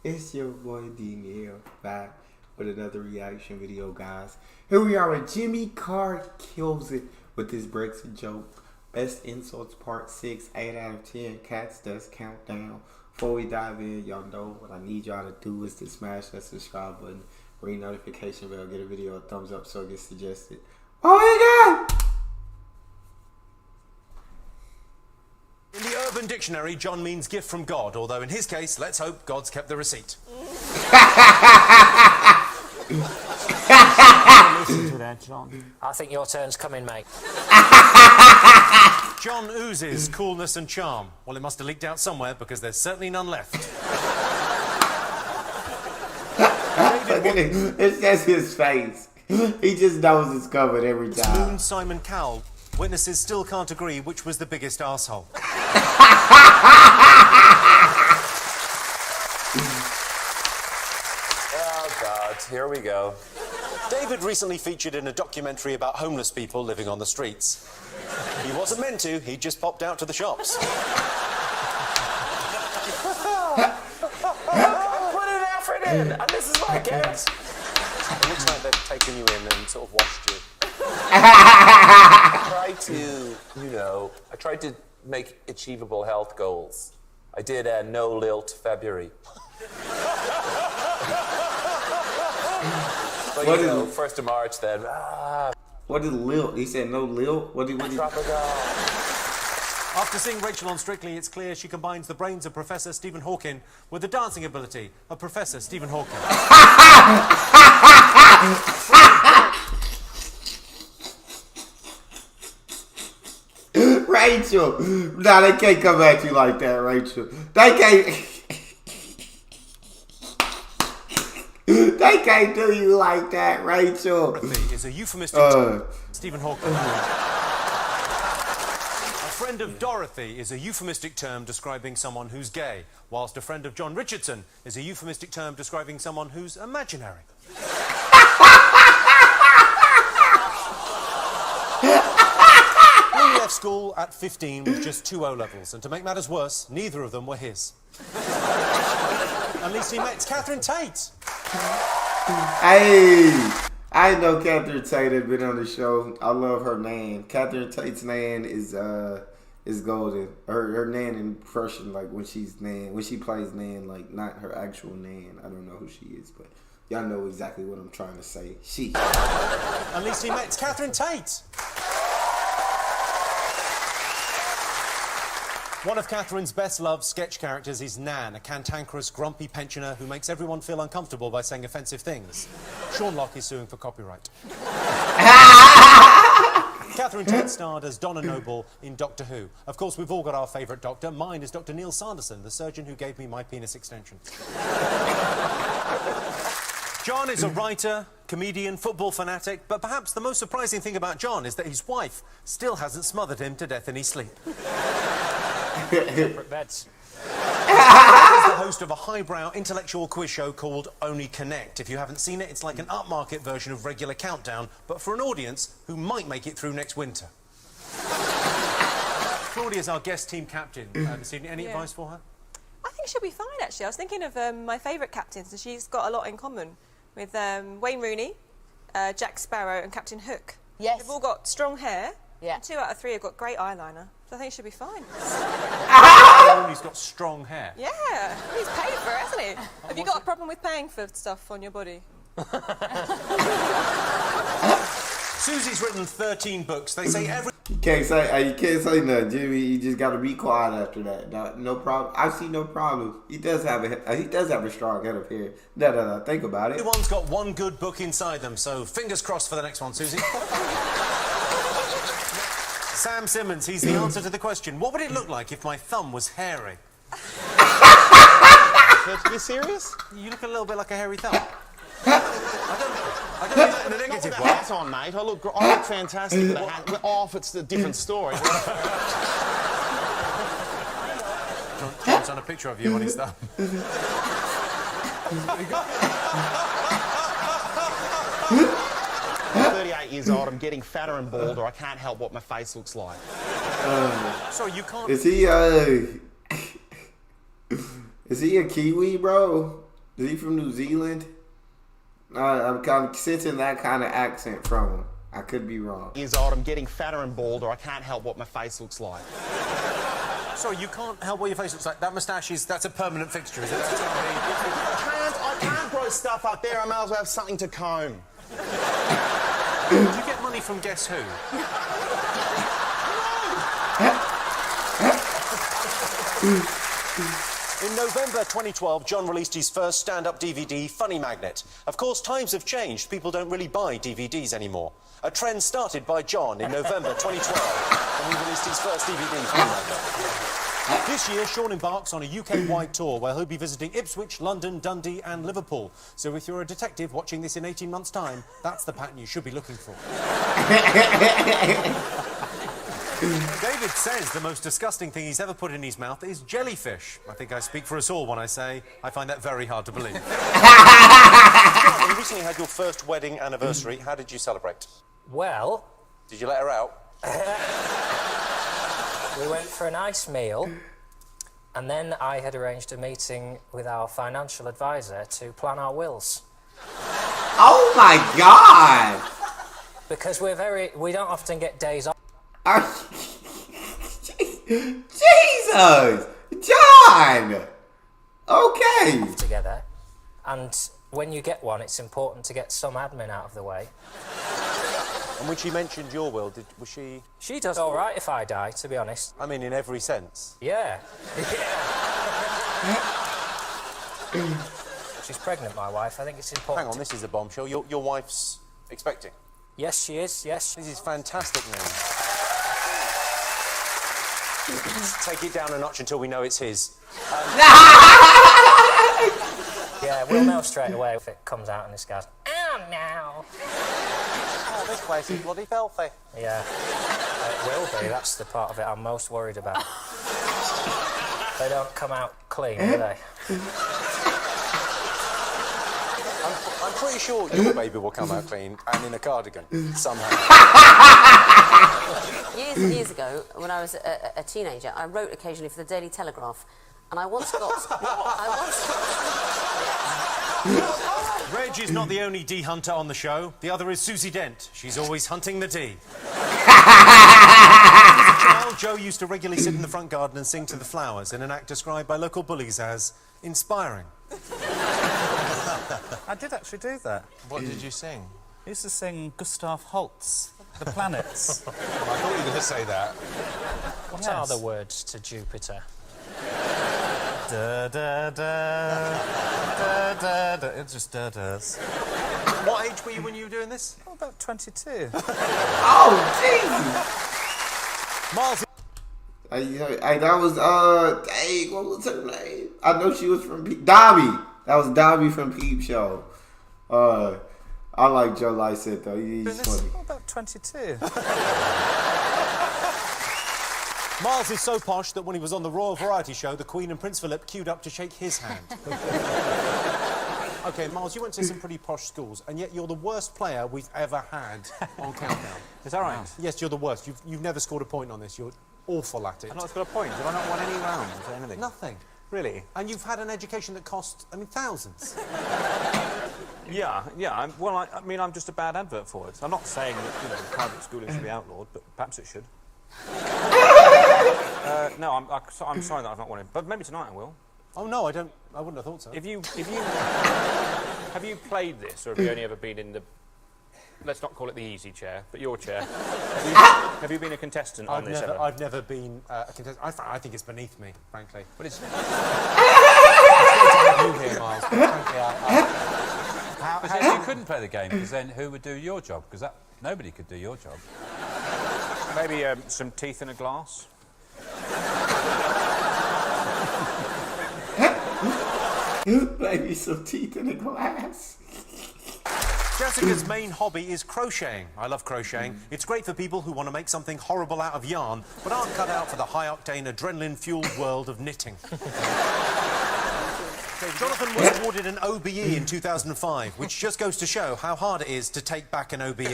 It's your boy D-Neil back with another reaction video, guys. Here we are with Jimmy Carr kills it with this Brexit joke. Best insults part 6, 8 out of 10. Cats does countdown. Before we dive in, y'all know what I need y'all to do is to smash that subscribe button, ring notification bell, get a video a thumbs up so it gets suggested. Oh my god! In the Urban Dictionary, John means gift from God, although in his case, let's hope God's kept the receipt. Listen to that, John. I think your turn's coming, mate. John oozes coolness and charm. Well, it must have leaked out somewhere because there's certainly none left. Look at him. It's just his face. He just knows it's covered every time. Moon Simon Cowell. Witnesses still can't agree which was the biggest arsehole. Oh, God, here we go. David recently featured in a documentary about homeless people living on the streets. He wasn't meant to, he just popped out to the shops. I put an effort in, and this is what I get. It looks like they've taken you in and sort of washed you. I tried to make achievable health goals. I did a no lilt February. But what you know, 1st of March then. What is lilt? He said no lilt? What did Tropical. After seeing Rachel on Strictly, it's clear she combines the brains of Professor Stephen Hawking with the dancing ability of Professor Stephen Hawking. Rachel! Nah, they can't come at you like that, Rachel. They can't... They can't do you like that, Rachel. Is a euphemistic term. Stephen Hawking. A friend of Dorothy is a euphemistic term describing someone who's gay, whilst a friend of John Richardson is a euphemistic term describing someone who's imaginary. He left school at 15 with just 2 O-levels, and to make matters worse, neither of them were his. At least he met Catherine Tate. Hey, I know Catherine Tate had been on the show. I love her nan. Catherine Tate's nan is golden. Her nan impression, like when she plays nan, like not her actual nan. I don't know who she is, but y'all know exactly what I'm trying to say. She. At least he met Catherine Tate. One of Catherine's best-loved sketch characters is Nan, a cantankerous, grumpy pensioner who makes everyone feel uncomfortable by saying offensive things. Sean Locke is suing for copyright. Catherine Tate starred as Donna Noble in Doctor Who. Of course, we've all got our favourite doctor. Mine is Dr. Neil Sanderson, the surgeon who gave me my penis extension. John is a writer, comedian, football fanatic, but perhaps the most surprising thing about John is that his wife still hasn't smothered him to death in his sleep. Separate beds. He's the host of a highbrow intellectual quiz show called Only Connect. If you haven't seen it, it's like an upmarket version of Regular Countdown, but for an audience who might make it through next winter. Claudia's our guest team captain this evening. Any advice for her? I think she'll be fine, actually. I was thinking of my favourite captains, and she's got a lot in common with Wayne Rooney, Jack Sparrow and Captain Hook. Yes. They've all got strong hair. Yeah. And 2 out of 3 have got great eyeliner. So I think she'll be fine. He's got strong hair. Yeah, he's paid for it, hasn't he? Have you got a problem with paying for stuff on your body? Susie's written 13 books. They say every... You can't say nothing, Jimmy. You just got to be quiet after that. No problem. I see no problem. He does have a strong head of hair. No. Think about it. Everyone's got one good book inside them, so fingers crossed for the next one, Susie. Sam Simmons, he's the answer to the question, what would it look like if my thumb was hairy? Are you serious? You look a little bit like a hairy thumb. I don't mean that in a negative way. Hat on, mate. I look fantastic with a hat off. It's a different story. John's done a picture of you on his thumb. 38 years old. I'm getting fatter and balder. I can't help what my face looks like. Sorry, you can't... Is he a Kiwi, bro? Is he from New Zealand? I'm kind of sensing that kind of accent from him. I could be wrong. Years old, I'm getting fatter and bald, or I can't help what my face looks like. Sorry, you can't help what your face looks like. That moustache that's a permanent fixture, is it? I can't grow stuff up there. I might as well have something to comb. Do you get money from Guess Who? In November 2012, John released his first stand-up DVD, Funny Magnet. Of course, times have changed. People don't really buy DVDs anymore. A trend started by John in November 2012 when he released his first DVD, Funny Magnet. This year, Sean embarks on a UK-wide tour where he'll be visiting Ipswich, London, Dundee and Liverpool. So if you're a detective watching this in 18 months' time, that's the pattern you should be looking for. David says the most disgusting thing he's ever put in his mouth is jellyfish. I think I speak for us all when I say I find that very hard to believe. You recently had your first wedding anniversary. How did you celebrate? Well... Did you let her out? We went for a nice meal, and then I had arranged a meeting with our financial advisor to plan our wills. Oh my God! Because we don't often get days off. Jesus! John! Okay. Together, and when you get one, it's important to get some admin out of the way. And when she mentioned your will, was she... She does all right if I die, to be honest. I mean, in every sense. Yeah. She's pregnant, my wife. I think it's important. Hang on, this is a bombshell. Your wife's expecting. Yes, she is, yes. This is fantastic news. Take it down a notch until we know it's his. Yeah, we'll know straight away if it comes out and this guy's, oh, no. Oh, this place is bloody filthy. Yeah, it will be. That's the part of it I'm most worried about. They don't come out clean, do they? I'm pretty sure your baby will come out clean and in a cardigan, somehow. Years and years ago, when I was a teenager, I wrote occasionally for the Daily Telegraph, and I once got... Reg is not the only D hunter on the show. The other is Susie Dent. She's always hunting the D. As a child, Joe used to regularly sit in the front garden and sing to the flowers in an act described by local bullies as inspiring. I did actually do that. What did you sing? I used to sing Gustav Holst's The Planets. I thought you were going to say that. What are the words to Jupiter? Da da da da da da. It just da-das. What age were you when you were doing this? Oh, about 22. Oh, Jesus! Miles. That was, dang, what was her name? I know she was from Dobby. That was Dobby from Peep Show. I like Joe Lycett, though. He's funny. Oh, about 22. Miles is so posh that when he was on the Royal Variety Show, the Queen and Prince Philip queued up to shake his hand. OK, Miles, you went to some pretty posh schools, and yet you're the worst player we've ever had on Countdown. Is that right? Wow. Yes, you're the worst. You've never scored a point on this. You're awful at it. I've not scored a point. Have I not won any rounds or anything? Nothing. Really? And you've had an education that cost, I mean, thousands. Yeah. I mean, I'm just a bad advert for it. I'm not saying that, private schooling should be outlawed, but perhaps it should. No, I'm sorry that I've not won it, but maybe tonight I will. Oh no, I wouldn't have thought so. Have you played this, or have you only ever been in the... Let's not call it the easy chair, but your chair. Have you been a contestant on this ever? I've never been a contestant. I think it's beneath me, frankly. But it's... It's great to have you here, Miles. Frankly, you couldn't play the game, because then who would do your job? Because nobody could do your job. Maybe some teeth in a glass? Maybe some teeth in a glass. Jessica's main hobby is crocheting. I love crocheting. It's great for people who want to make something horrible out of yarn, but aren't cut out for the high-octane, adrenaline-fueled world of knitting. Jonathan was awarded an OBE in 2005, which just goes to show how hard it is to take back an OBE.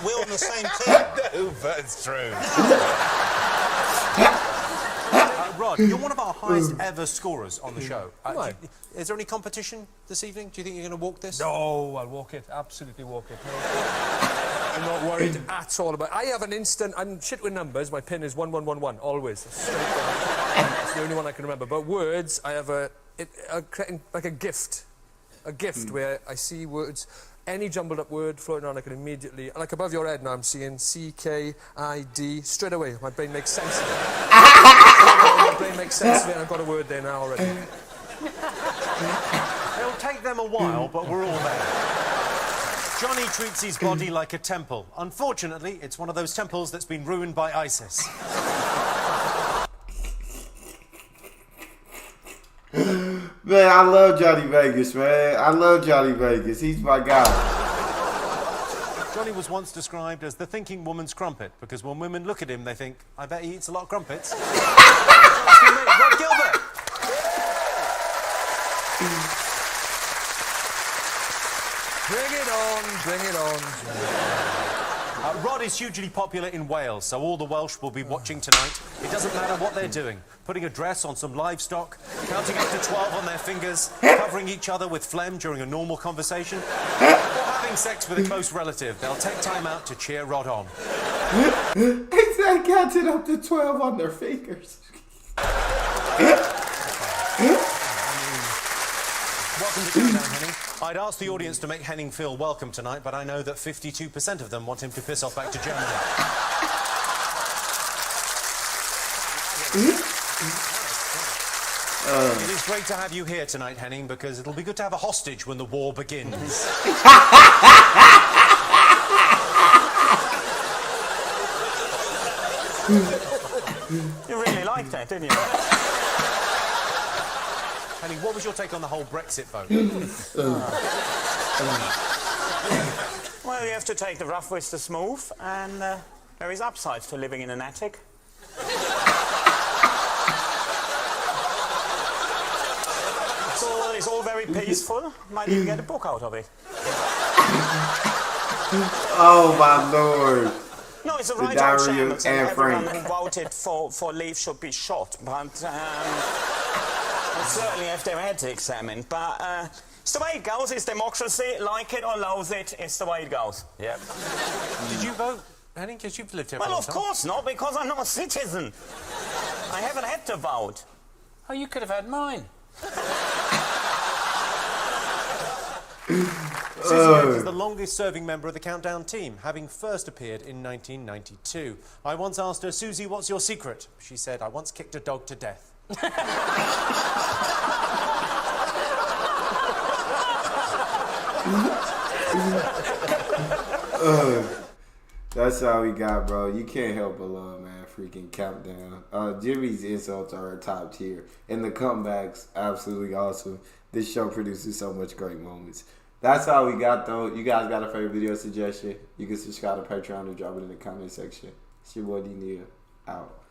We're on the same team. No, but it's true. Rod, you're one of our highest ever scorers on the show. Is there any competition this evening? Do you think you're going to walk this? No, I'll walk it. Absolutely walk it. I'm not worried at all about it. I have an instant... I'm shit with numbers. My pin is 1111, always. It's the only one I can remember. But words, I have like a gift. A gift where I see words... Any jumbled up word floating around, I can immediately... Like above your head now, I'm seeing C-K-I-D. Straight away, my brain makes sense of it. My brain makes sense of it, and I've got a word there now already. It'll take them a while, but we're all there. Johnny treats his body like a temple. Unfortunately, it's one of those temples that's been ruined by ISIS. Man, I love Johnny Vegas, man. I love Johnny Vegas. He's my guy. Johnny was once described as the thinking woman's crumpet, because when women look at him, they think, I bet he eats a lot of crumpets. Rod Gilbert! Bring it on, bring it on. Rod is hugely popular in Wales, so all the Welsh will be watching tonight. It doesn't matter what they're doing. Putting a dress on some livestock, counting up to 12 on their fingers, covering each other with phlegm during a normal conversation, or having sex with a close relative. They'll take time out to cheer Rod on. He said counting up to 12 on their fingers. Welcome to Countdown, Henning. I'd asked the audience to make Henning feel welcome tonight, but I know that 52% of them want him to piss off back to Germany. It is great to have you here tonight, Henning, because it'll be good to have a hostage when the war begins. You really liked that, didn't you? Henning, what was your take on the whole Brexit vote? Well, you have to take the rough with the smooth, and there is upsides to living in an attic. It's all very peaceful. Might even get a book out of it. Oh, my Lord. No, it's a right old shambles, and everyone who voted for Leave should be shot, but they certainly have their heads examined. But it's the way it goes. It's democracy. Like it or loathe it, it's the way it goes. Yep. Did you vote, Henning? Because you've lived here for a Well, long of time. course not, because I'm not a citizen. I haven't had to vote. Oh, you could have had mine. Susie is the longest-serving member of the Countdown team, having first appeared in 1992. I once asked her, Susie, what's your secret? She said, I once kicked a dog to death. That's all we got, bro. You can't help but love, man. Freaking Countdown. Jimmy's insults are top tier, and the comebacks absolutely awesome. This show produces so much great moments. That's all we got, though. You guys got a favorite video suggestion? You can subscribe to Patreon and drop it in the comment section. It's your boy D Neal out.